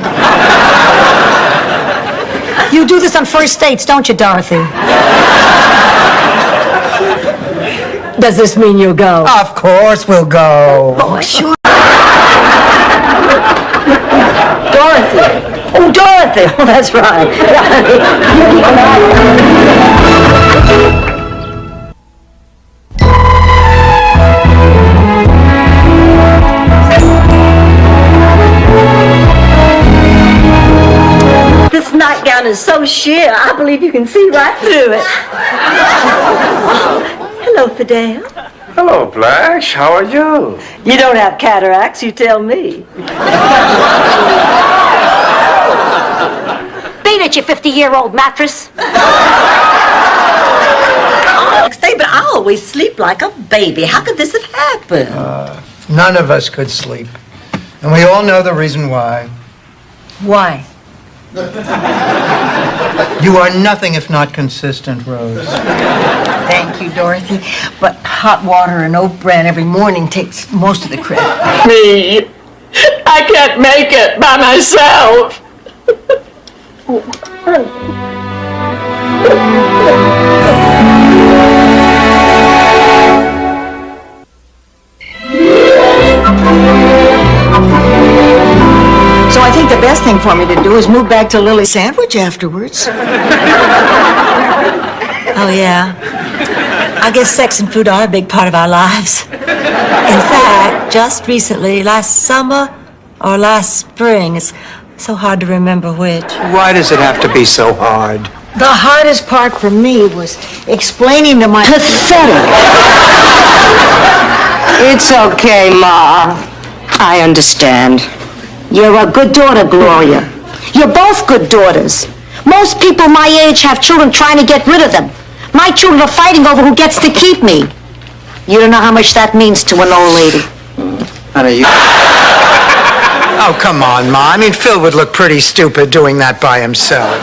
You do this on first dates, don't you, Dorothy? Does this mean you'll go? Of course we'll go. Oh, sure. Dorothy. Oh, Dorothy. Oh, that's right. This nightgown is so sheer, I believe you can see right through it. Hello, Fidel. Hello, Blanche. How are you? You don't have cataracts, you tell me. Beat it, you 50-year-old mattress. Next day, but I always sleep like a baby. How could this have happened? None of us could sleep. And we all know the reason why. Why? You are nothing if not consistent, Rose. Thank you, Dorothy. But hot water and oat bran every morning takes most of the credit. Me. I can't make it by myself. thing for me to do is move back to Lily's sandwich afterwards. Oh, yeah. I guess sex and food are a big part of our lives. In fact, just recently, last summer or last spring, it's so hard to remember which. Why does it have to be so hard? The hardest part for me was explaining to my... Pathetic. It's okay, Ma. I understand. You're a good daughter, Gloria. You're both good daughters. Most people my age have children trying to get rid of them. My children are fighting over who gets to keep me. You don't know how much that means to an old lady. Honey, you... Oh, come on, Ma. I mean, Phil would look pretty stupid doing that by himself.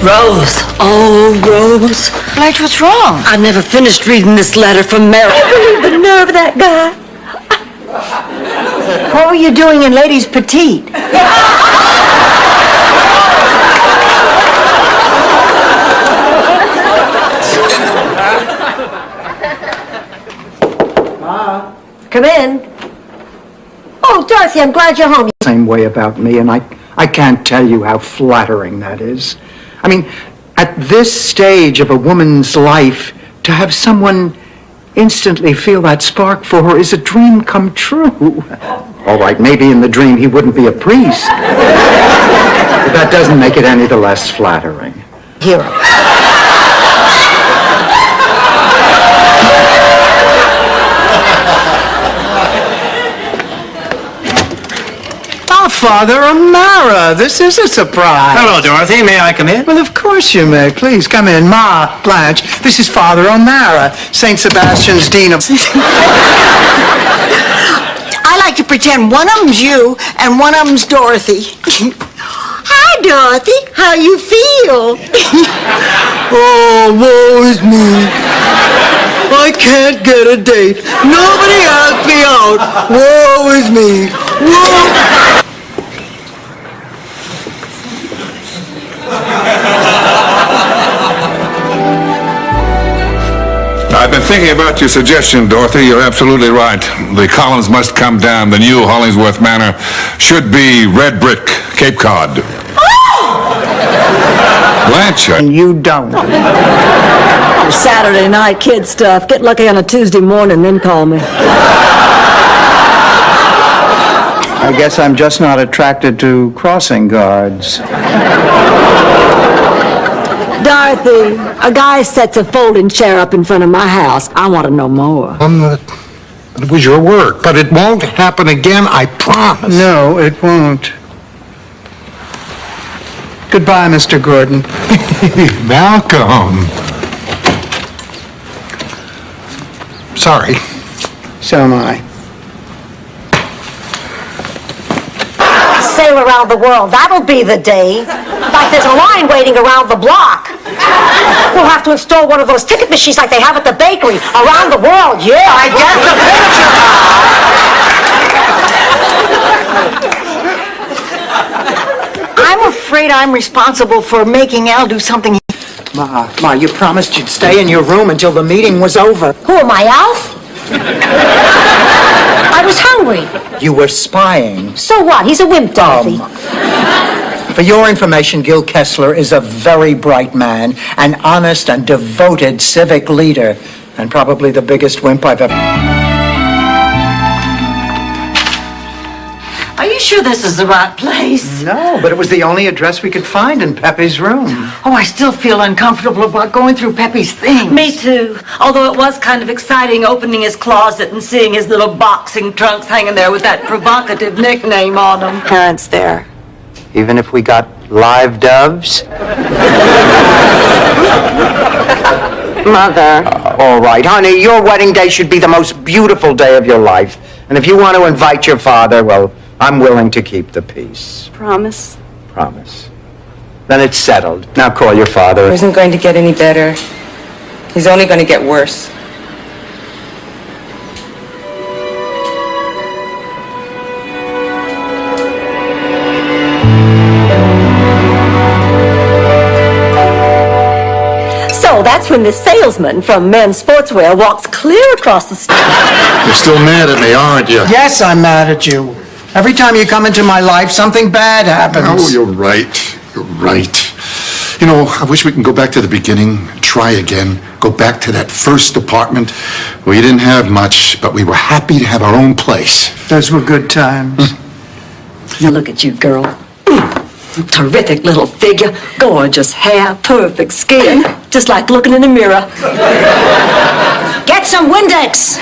Rose. Oh, Rose. Blanche, what's wrong? I never finished reading this letter from Mary. I believe the nerve of that guy. What were you doing in Ladies Petite? Come in. Oh, Dorothy, I'm glad you're home. Same way about me, and I can't tell you how flattering that is. I mean, at this stage of a woman's life, to have someone instantly feel that spark for her is a dream come true. All right, maybe in the dream he wouldn't be a priest. But that doesn't make it any the less flattering. Hero. Oh, Father Amara, this is a surprise. Hello, Dorothy. May I come in? Well, of course you may. Please come in. Ma, Blanche, this is Father O'Mara, St. Sebastian's Dean of... I like to pretend one of them's you and one of them's Dorothy. Hi, Dorothy. How you feel? Oh, woe is me. I can't get a date. Nobody asked me out. Woe is me. Woe... I've been thinking about your suggestion, Dorothy. You're absolutely right. The columns must come down. The new Hollingsworth Manor should be red brick, Cape Cod. Blanche. And you don't. Saturday night kid stuff. Get lucky on a Tuesday morning, then call me. I guess I'm just not attracted to crossing guards. Dorothy, a guy sets a folding chair up in front of my house. I want to know more. It was your work, but it won't happen again, I promise. No, it won't. Goodbye, Mr. Gordon. Malcolm. Sorry. So am I. Sail around the world. That'll be the day. Like there's a line waiting around the block. We'll have to install one of those ticket machines like they have at the bakery. Around the world, yeah, I get the picture. I'm afraid I'm responsible for making Al do something. Ma, you promised you'd stay in your room until the meeting was over. Who am I, Alf? I was hungry. You were spying. So what? He's a wimp, Dorothy. For your information, Gil Kessler is a very bright man, an honest and devoted civic leader, and probably the biggest wimp I've ever... Are you sure this is the right place? No, but it was the only address we could find in Pepe's room. Oh, I still feel uncomfortable about going through Pepe's things. Me too. Although it was kind of exciting opening his closet and seeing his little boxing trunks hanging there with that provocative nickname on them. Parents there. Even if we got live doves? Mother. All right, honey, your wedding day should be the most beautiful day of your life. And if you want to invite your father, well, I'm willing to keep the peace. Promise? Promise. Then it's settled. Now call your father. It isn't going to get any better. He's only going to get worse. So that's that's when the salesman from Men's Sportswear walks clear across the street. You're still mad at me, aren't you? Yes, I'm mad at you. Every time you come into my life, something bad happens. Oh, you're right. You're right. You know, I wish we can go back to the beginning, try again, go back to that first apartment. We didn't have much, but we were happy to have our own place. Those were good times. You look at you, girl. Terrific little figure, gorgeous hair, perfect skin, just like looking in a mirror. Get some Windex.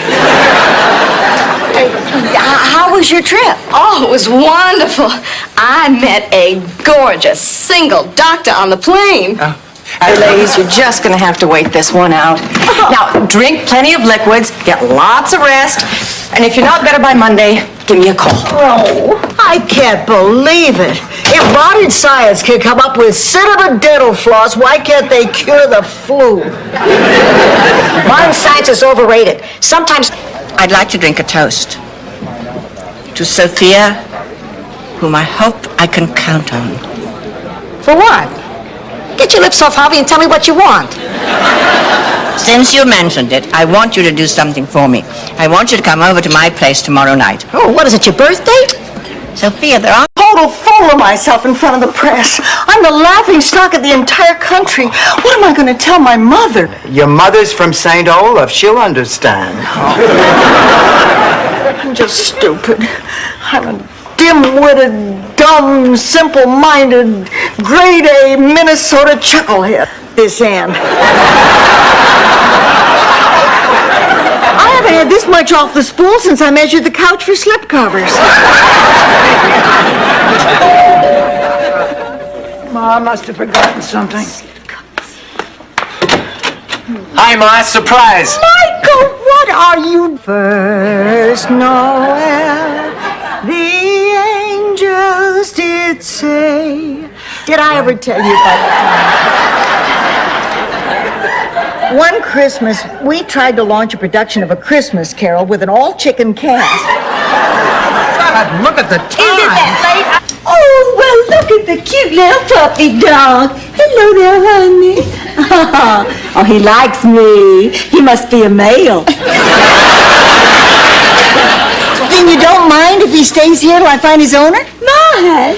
How was your trip? Oh, it was wonderful. I met a gorgeous single doctor on the plane. Hey, ladies, you're just going to have to wait this one out. Now, drink plenty of liquids, get lots of rest, and if you're not better by Monday, give me a call. Oh, I can't believe it. If modern science can come up with cinnamon dental floss, why can't they cure the flu? Modern science is overrated. Sometimes I'd like to drink a toast to Sophia, whom I hope I can count on. For what? Get your lips off, Harvey, and tell me what you want. Since you mentioned it, I want you to do something for me. I want you to come over to my place tomorrow night. Oh, what is it, your birthday? Sophia, there are... Total fool of myself in front of the press. I'm the laughing stock of the entire country. What am I going to tell my mother? Your mother's from St. Olaf. She'll understand. I'm just stupid. I'm a dim-witted, dumb, simple-minded, grade-A Minnesota chucklehead. This Ann. I haven't had this much off the spool since I measured the couch for slipcovers. Ma must have forgotten something. Hi, Ma. Surprise. Michael, what are you? First Noel, the angels did say. Did I ever tell you about that? One Christmas, we tried to launch a production of A Christmas Carol with an all-chicken cast. God, look at the time. Isn't that late? Oh, well, look at the cute little puppy dog. Hello there, honey. Oh, he likes me. He must be a male. Then you don't mind if he stays here till I find his owner? Mine.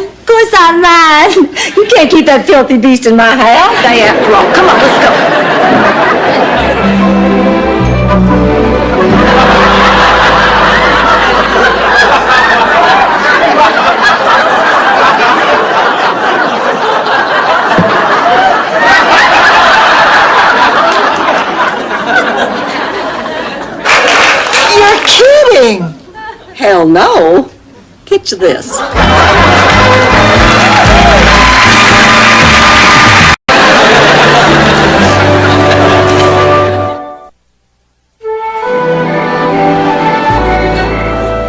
Of course I'm mine. You can't keep that filthy beast in my house. After all, come on, let's go. You're kidding! Hell no. Picture this.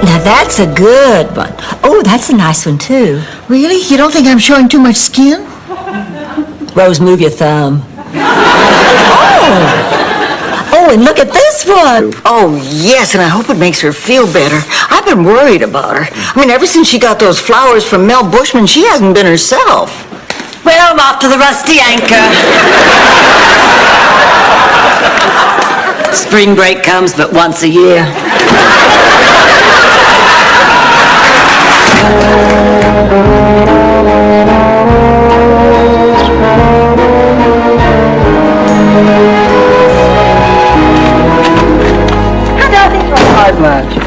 Now that's a good one. Oh, that's a nice one too. Really? You don't think I'm showing too much skin? Rose, move your thumb. Oh, and look at this one. Oh, yes, and I hope it makes her feel better. I've been worried about her. I mean, ever since she got those flowers from Mel Bushman, she hasn't been herself. Well, I'm off to the Rusty Anchor. Spring break comes but once a year.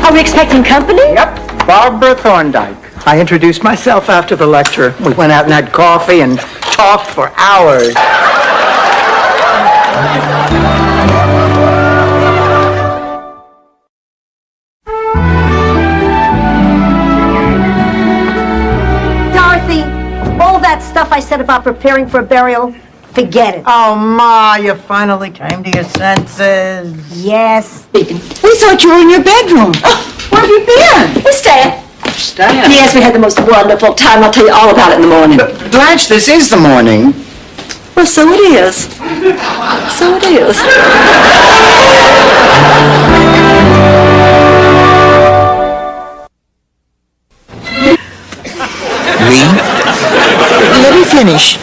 Are we expecting company? Yep, Barbara Thorndike. I introduced myself after the lecture. We went out and had coffee and talked for hours. Dorothy, all that stuff I said about preparing for a burial, forget it. Oh, Ma, you finally came to your senses. Yes. We thought you were in your bedroom. Where have you been? We're staying. Stan. Yes, we had the most wonderful time. I'll tell you all about it in the morning. Blanche, this is the morning. Well, so it is. So it is. Let me finish.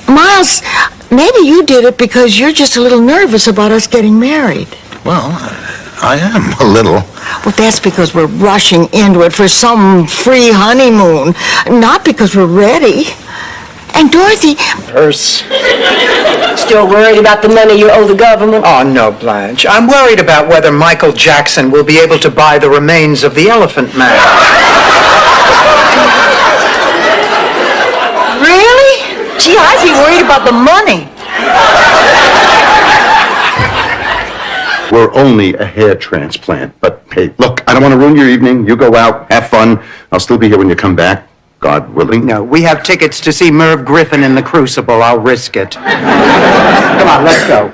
Miles, maybe you did it because you're just a little nervous about us getting married. Well, I am a little. Well, that's because we're rushing into it for some free honeymoon, not because we're ready. And Dorothy... Purse. Still worried about the money you owe the government? Oh, no, Blanche. I'm worried about whether Michael Jackson will be able to buy the remains of the Elephant Man. Really? Gee, I'd be worried about the money. We're only a hair transplant. But, hey, look, I don't want to ruin your evening. You go out, have fun. I'll still be here when you come back, God willing. No, we have tickets to see Merv Griffin in the Crucible. I'll risk it. Come on, let's go.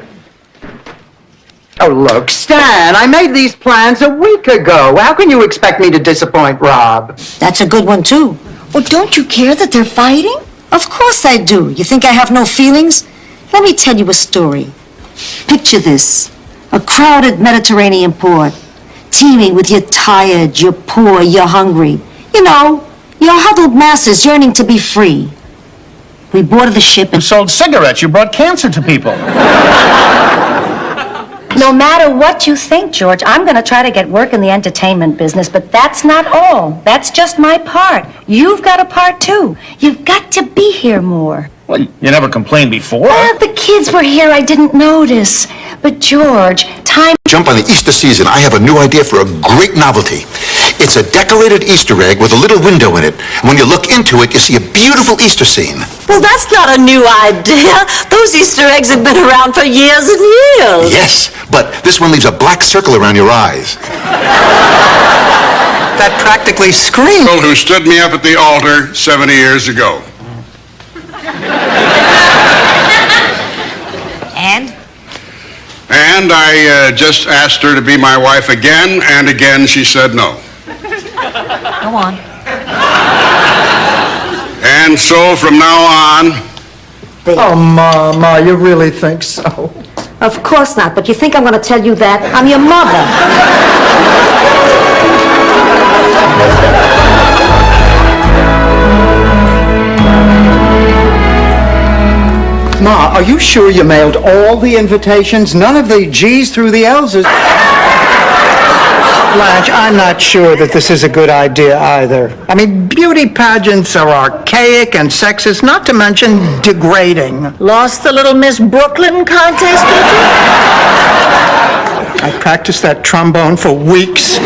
Oh, look, Stan, I made these plans a week ago. How can you expect me to disappoint Rob? That's a good one, too. Well, don't you care that they're fighting? Of course I do. You think I have no feelings? Let me tell you a story. Picture this. A crowded Mediterranean port, teeming with you're tired, you're poor, you're hungry. You know, your huddled masses yearning to be free. We boarded the ship and... You sold cigarettes. You brought cancer to people. No matter what you think, George, I'm going to try to get work in the entertainment business, but that's not all. That's just my part. You've got a part, too. You've got to be here more. Well, you never complained before. The kids were here. I didn't notice. But, George, time... Jump on the Easter season. I have a new idea for a great novelty. It's a decorated Easter egg with a little window in it. And when you look into it, you see a beautiful Easter scene. Well, that's not a new idea. Those Easter eggs have been around for years and years. Yes, but this one leaves a black circle around your eyes. That practically screams. Who stood me up at the altar 70 years ago. And I just asked her to be my wife again, and again she said no. Go on. And so from now on... Oh, Mama, you really think so? Of course not, but you think I'm going to tell you that? I'm your mother. Ma, are you sure you mailed all the invitations? None of the G's through the L's is... Blanche, I'm not sure that this is a good idea either. I mean, beauty pageants are archaic and sexist, not to mention degrading. Lost the Little Miss Brooklyn contest, did you? I practiced that trombone for weeks.